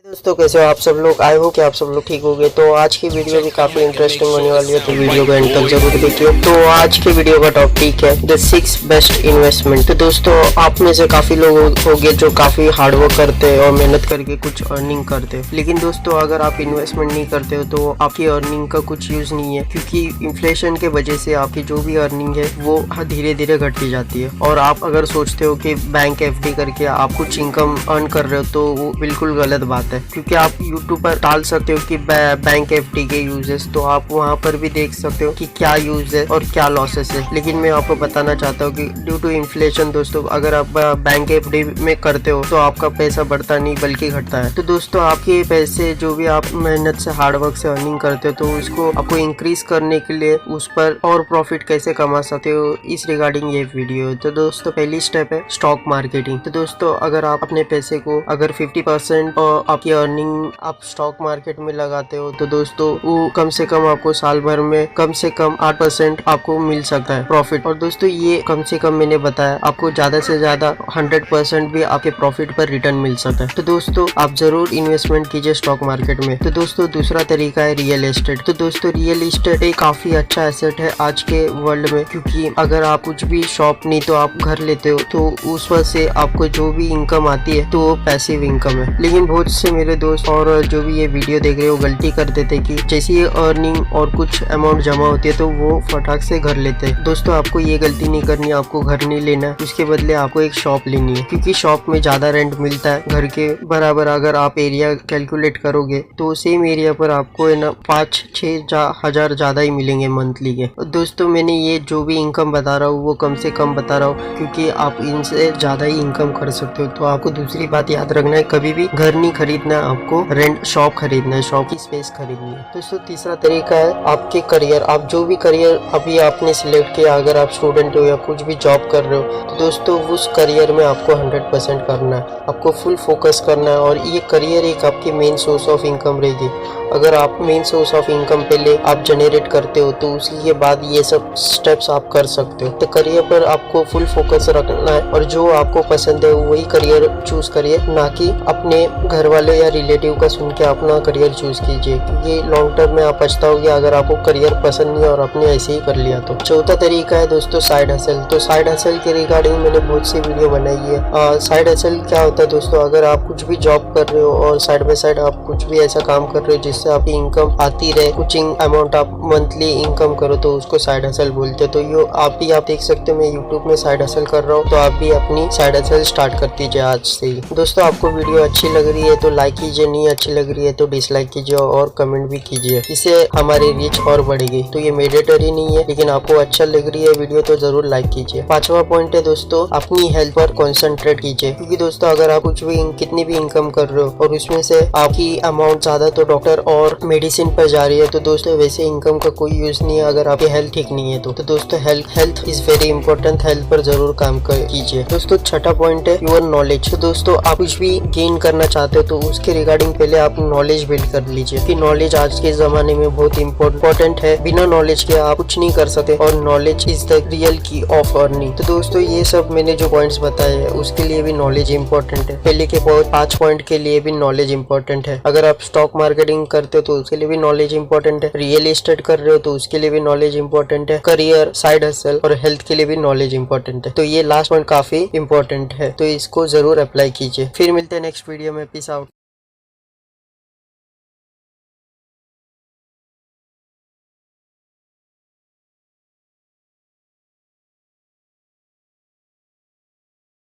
दोस्तों कैसे हो आप सब लोग। आई होप कि आप सब लोग ठीक होंगे। तो आज की वीडियो भी काफी इंटरेस्टिंग होने वाली है, तो वीडियो को एंड तक जरूर देखिए। तो आज के वीडियो का टॉपिक है द 6 बेस्ट इन्वेस्टमेंट। तो दोस्तों आप में से काफी लोग होंगे जो काफी हार्डवर्क करते हैं और मेहनत करके कुछ अर्निंग करते हैं, लेकिन दोस्तों अगर आप इन्वेस्टमेंट नहीं करते हो तो आपकी अर्निंग का कुछ यूज नहीं है, क्योंकि इन्फ्लेशन के वजह से आपकी जो भी अर्निंग है वो धीरे धीरे घटती जाती है। और आप अगर सोचते हो कि बैंक एफडी करके आप कुछ इनकम अर्न कर रहे हो तो वो बिल्कुल गलत बात है, क्योंकि आप यूट्यूब पर डाल सकते हो कि बैंक एफडी के यूजेस, तो आप वहां पर भी देख सकते हो कि क्या यूज है और क्या लॉसेस है। लेकिन मैं आपको बताना चाहता हूँ कि ड्यू टू इन्फ्लेशन दोस्तों अगर आप बैंक एफडी में करते हो तो आपका पैसा बढ़ता नहीं बल्कि घटता है। तो दोस्तों आपके पैसे जो भी आप मेहनत से हार्डवर्क से अर्निंग करते हो तो उसको आपको इंक्रीज करने के लिए उस पर और प्रॉफिट कैसे कमा सकते हो इस रिगार्डिंग ये वीडियो है। तो दोस्तों पहली स्टेप है स्टॉक मार्केटिंग। तो दोस्तों अगर आप अपने पैसे को अगर 50% आपकी अर्निंग आप स्टॉक मार्केट में लगाते हो तो दोस्तों वो कम से कम आपको साल भर में कम से कम 8% आपको मिल सकता है प्रॉफिट। और दोस्तों ये कम से कम मैंने बताया, आपको ज्यादा से ज्यादा 100% भी आपके प्रॉफिट पर रिटर्न मिल सकता है। तो दोस्तों आप जरूर इन्वेस्टमेंट कीजिए स्टॉक मार्केट में। तो दोस्तों दूसरा तरीका है रियल एस्टेट। तो दोस्तों रियल एस्टेट एक काफी अच्छा एसेट है आज के वर्ल्ड में, क्योंकि अगर आप कुछ भी शॉप नहीं तो आप घर लेते हो तो उस वजह से आपको जो भी इनकम आती है तो वो पैसिव इनकम है। लेकिन बहुत से मेरे दोस्त और जो भी ये वीडियो देख रहे हो गलती कर देते कि जैसे ये अर्निंग और कुछ अमाउंट जमा होती है तो वो फटाक से घर लेते हैं। दोस्तों आपको ये गलती नहीं करनी, आपको घर नहीं लेना है, उसके बदले आपको एक शॉप लेनी है, क्योंकि शॉप में ज्यादा रेंट मिलता है घर के बराबर। अगर आप एरिया कैलकुलेट करोगे तो सेम एरिया पर आपको है ना 5-6 हजार ज्यादा ही मिलेंगे मंथली के। दोस्तों मैंने ये जो भी इनकम बता रहा हूँ वो कम से कम बता रहा हूँ, क्योंकि आप इनसे ज्यादा ही इनकम कर सकते हो। तो आपको दूसरी बात याद रखना है, कभी भी घर नहीं खरीदना है, आपको रेंट शॉप खरीदना है, शॉप की स्पेस खरीदनी है। दोस्तों तीसरा तरीका है आपके करियर। आप जो भी करियर अभी आपने सिलेक्ट किया, अगर आप स्टूडेंट हो या कुछ भी जॉब कर रहे हो तो दोस्तों उस करियर में आपको 100% करना है, आपको फुल फोकस करना है। और ये करियर एक आपकी मेन सोर्स ऑफ इनकम रहेगी। अगर आप मेन सोर्स ऑफ इनकम पहले आप जनरेट करते हो तो उसके बाद ये सब स्टेप्स आप कर सकते हो। तो करियर पर आपको फुल फोकस रखना है और जो आपको पसंद है वही करियर चूज करिए, ना कि अपने घर वाले या रिलेटिव का सुन के अपना करियर चूज कीजिए, क्योंकि लॉन्ग टर्म में आप पछताओगे अगर आपको करियर पसंद नहीं और आपने ऐसे ही कर लिया तो। चौथा तरीका है दोस्तों साइड हसल। तो साइड हसल के रिगार्डिंग मैंने बहुत सी वीडियो बनाई है। साइड हसल क्या होता है दोस्तों, अगर आप कुछ भी जॉब कर रहे हो और साइड बाय साइड आप कुछ भी ऐसा काम कर रहे हो जिससे आपकी इनकम आती रहे, कुछ अमाउंट आप मंथली इनकम करो, तो उसको साइड हसल बोलते हैं। तो ये आप देख सकते हो मैं यूट्यूब में साइड हसल कर रहा हूँ, तो आप भी अपनी साइड हसल स्टार्ट कर दीजिए आज से ही। दोस्तों आपको वीडियो अच्छी लग रही है तो लाइक कीजिए, नहीं अच्छी लग रही है तो डिसलाइक कीजिए और कमेंट भी कीजिए, इससे हमारी रीच और बढ़ेगी। तो ये मैंडेटरी नहीं है, लेकिन आपको अच्छा लग रही है वीडियो तो जरूर लाइक कीजिए। पांचवा पॉइंट है दोस्तों अपनी हेल्थ पर कॉन्सेंट्रेट कीजिए, क्योंकि दोस्तों अगर आप कुछ भी कितनी भी इनकम कर रहे हो और उसमें से आपकी अमाउंट ज्यादा तो डॉक्टर और मेडिसिन पर जा रही है तो दोस्तों वैसे इनकम का कोई यूज नहीं है अगर आपकी हेल्थ ठीक नहीं है तो दोस्तों health is very important. Health पर जरूर काम कीजिए। दोस्तों छठा पॉइंट है योर नॉलेज। तो दोस्तों आप कुछ भी गेन करना चाहते हो तो उसके रिगार्डिंग पहले आप नॉलेज बिल्ड कर लीजिए, कि नॉलेज आज के जमाने में बहुत इंपॉर्टेंट है। बिना नॉलेज के आप कुछ नहीं कर सकते और नॉलेज इज द रियल की ऑफ अर्निंग। तो दोस्तों ये सब मैंने जो पॉइंट्स बताए हैं उसके लिए भी नॉलेज इंपॉर्टेंट है। पहले के 5 पॉइंट के लिए भी नॉलेज इंपॉर्टेंट है। अगर आप स्टॉक मार्केटिंग करते हो तो उसके लिए भी नॉलेज इंपॉर्टेंट है। रियल एस्टेट कर रहे हो तो उसके लिए भी नॉलेज इंपॉर्टेंट है। करियर, साइड हसल और हेल्थ के लिए भी नॉलेज इंपॉर्टेंट है। तो ये लास्ट पॉइंट काफी इंपॉर्टेंट है, तो इसको जरूर अप्लाई कीजिए। फिर मिलते हैं नेक्स्ट वीडियो में। Peace out.